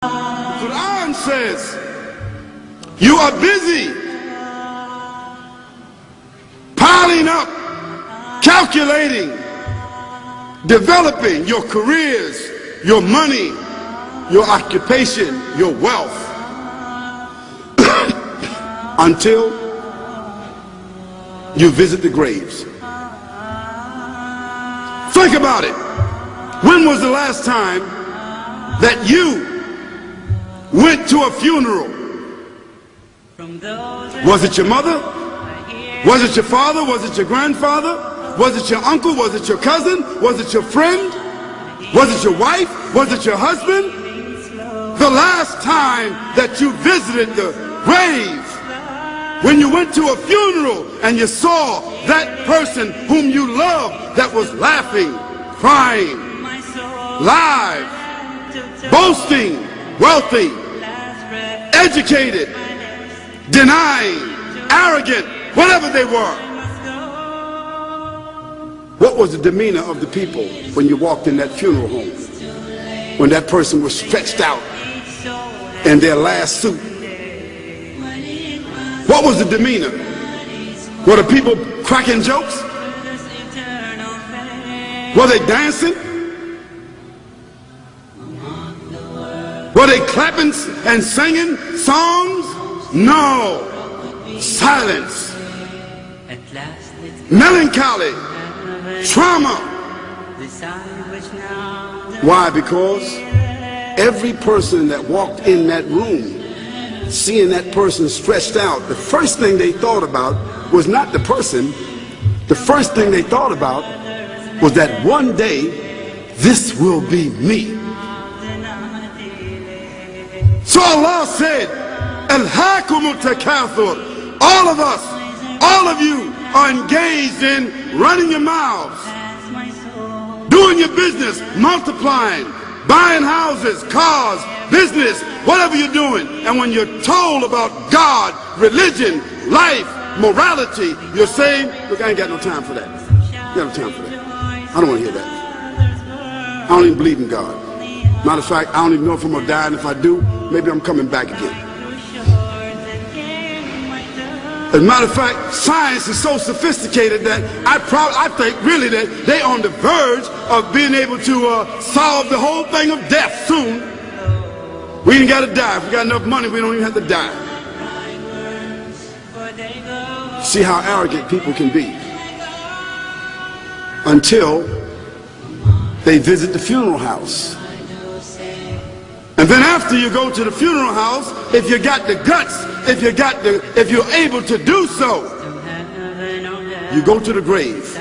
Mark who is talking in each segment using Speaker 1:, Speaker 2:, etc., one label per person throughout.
Speaker 1: The Quran says you are busy piling up, calculating, developing your careers, your money, your occupation, your wealth until you visit the graves. Think about it. When was the last time that you went to a funeral? Was it your mother? Was it your father? Was it your grandfather? Was it your uncle? Was it your cousin? Was it your friend? Was it your wife? Was it your husband? The last time that you visited the grave, when you went to a funeral and you saw that person whom you loved that was laughing, crying, live, boasting, wealthy, educated, denying, arrogant, whatever they were. What was the demeanor of the people when you walked in that funeral home? When that person was stretched out in their last suit? What was the demeanor? Were the people cracking jokes? Were they dancing? Were they clapping and singing songs? No. Silence. Melancholy. Trauma. Why? Because every person that walked in that room, seeing that person stretched out, the first thing they thought about was not the person. The first thing they thought about was that one day this will be me. So Allah said, Alhaakumut takathur. All of us, all of you are engaged in running your mouths, doing your business, multiplying, buying houses, cars, business, whatever you're doing. And when you're told about God, religion, life, morality, you're saying, look, I ain't got no time for that. I ain't got no time for that. I don't want to hear that. I don't even believe in God. Matter of fact, I don't even know if I'm going to die, and if I do, maybe I'm coming back again. As a matter of fact, science is so sophisticated that I think really that they're on the verge of being able to solve the whole thing of death soon. We ain't got to die. If we got enough money, we don't even have to die. See how arrogant people can be until they visit the funeral house. And then after you go to the funeral house, if you got the guts, if you're able to do so, you go to the grave.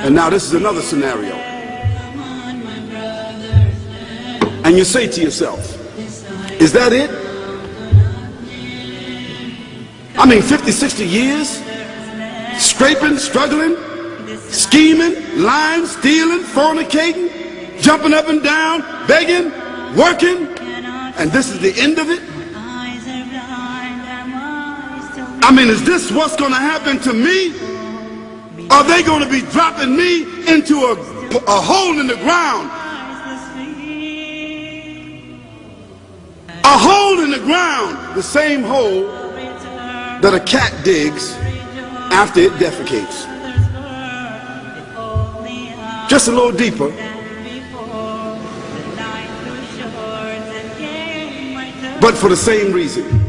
Speaker 1: And now this is another scenario. And you say to yourself, is that it? I mean, 50, 60 years, scraping, struggling, scheming, lying, stealing, fornicating, jumping up and down, begging, working, and this is the end of it? I mean, is this what's going to happen to me? Are they going to be dropping me into a hole in the ground? A hole in the ground, the same hole that a cat digs after it defecates. Just a little deeper. But for the same reason.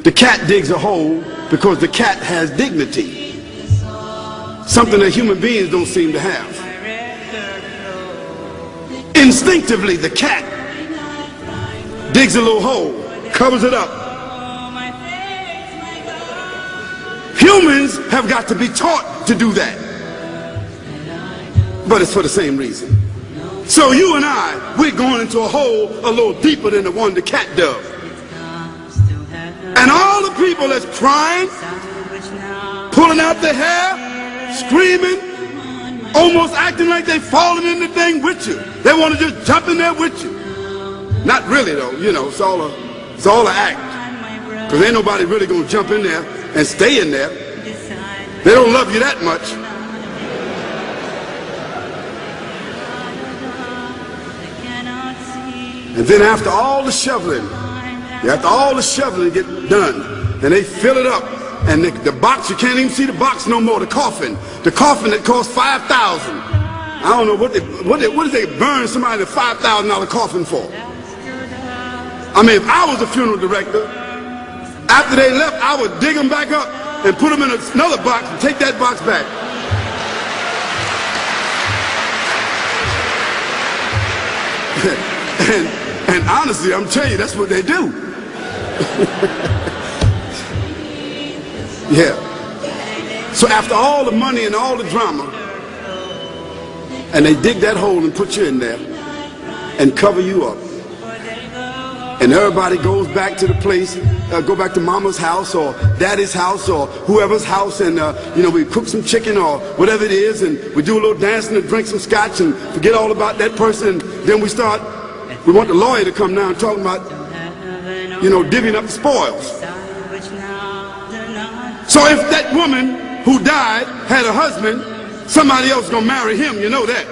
Speaker 1: The cat digs a hole because the cat has dignity. Something that human beings don't seem to have. Instinctively, the cat digs a little hole, covers it up. Humans have got to be taught to do that. But it's for the same reason. So you and I, we're going into a hole a little deeper than the one the cat dug. And all the people that's crying, pulling out their hair, screaming, almost acting like they're falling in the thing with you. They want to just jump in there with you. Not really though, you know, it's all an act. Because ain't nobody really going to jump in there and stay in there. They don't love you that much. And then after all the shoveling get done, and they fill it up, and the box, you can't even see the box no more, the coffin that cost $5,000. I don't know what did they burn somebody a $5,000 coffin for? I mean, if I was a funeral director, after they left, I would dig them back up and put them in another box and take that box back. and honestly, I'm telling you, that's what they do. Yeah. So after all the money and all the drama, and they dig that hole and put you in there and cover you up, and everybody goes back to the place, go back to mama's house or daddy's house or whoever's house, and you know, we cook some chicken or whatever it is, and we do a little dancing and drink some scotch and forget all about that person, and then we want the lawyer to come now and talk about, you know, divvying up the spoils. So if that woman who died had a husband, somebody else is gonna marry him, you know that.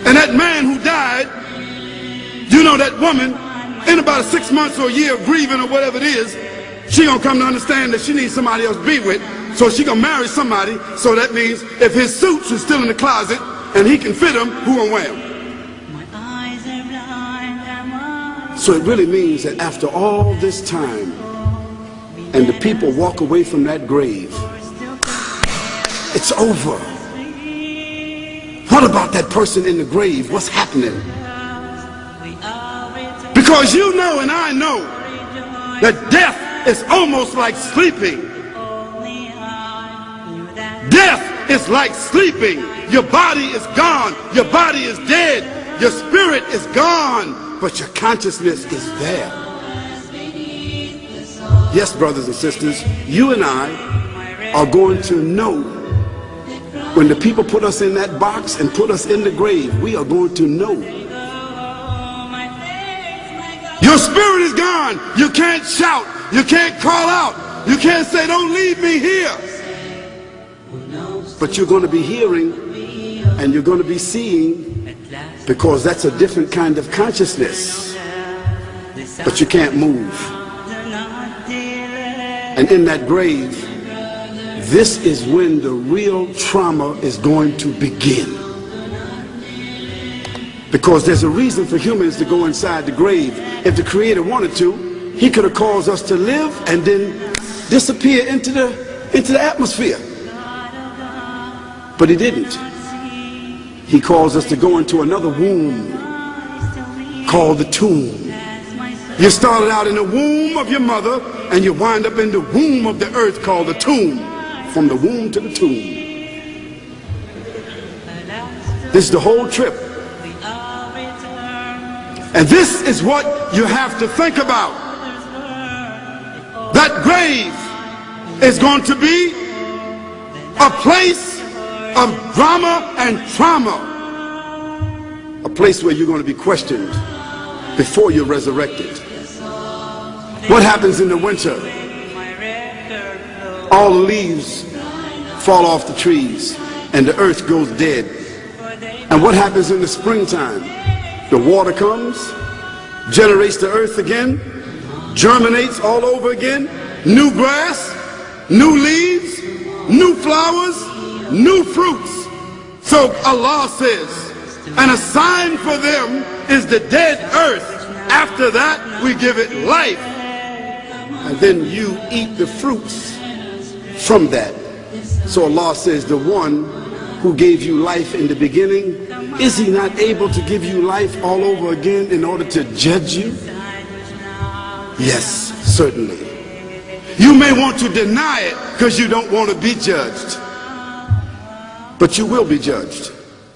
Speaker 1: And that man who died, you know, that woman, in about 6 months or a year of grieving or whatever it is, she gonna come to understand that she needs somebody else to be with, so she gonna marry somebody. So that means if his suits are still in the closet and he can fit them, who gonna wear them? So it really means that after all this time, and the people walk away from that grave, it's over. What about that person in the grave? What's happening? Because you know and I know that death is almost like sleeping. Death is like sleeping. Your body is gone. Your body is dead. Your spirit is gone. But your consciousness is there. Yes, brothers and sisters, you and I are going to know when the people put us in that box and put us in the grave. We are going to know. Your spirit is gone. You can't shout. You can't call out. You can't say, don't leave me here. But you're going to be hearing and you're going to be seeing, because that's a different kind of consciousness. But you can't move. And in that grave, this is when the real trauma is going to begin. Because there's a reason for humans to go inside the grave. If the Creator wanted to, He could have caused us to live and then disappear into the atmosphere. But He didn't. He caused us to go into another womb called the tomb. You started out in the womb of your mother, and you wind up in the womb of the earth called the tomb. From the womb to the tomb. This is the whole trip. And this is what you have to think about. That grave is going to be a place of drama and trauma. A place where you're going to be questioned before you're resurrected. What happens in the winter? All the leaves fall off the trees and the earth goes dead. And what happens in the springtime? The water comes, generates the earth again, germinates all over again, new grass, new leaves, new flowers, new fruits. So Allah says, and a sign for them is the dead earth. After that, we give it life. And then you eat the fruits from that. So Allah says, the one who gave you life in the beginning, is He not able to give you life all over again in order to judge you? Yes, certainly. You may want to deny it because you don't want to be judged. But you will be judged.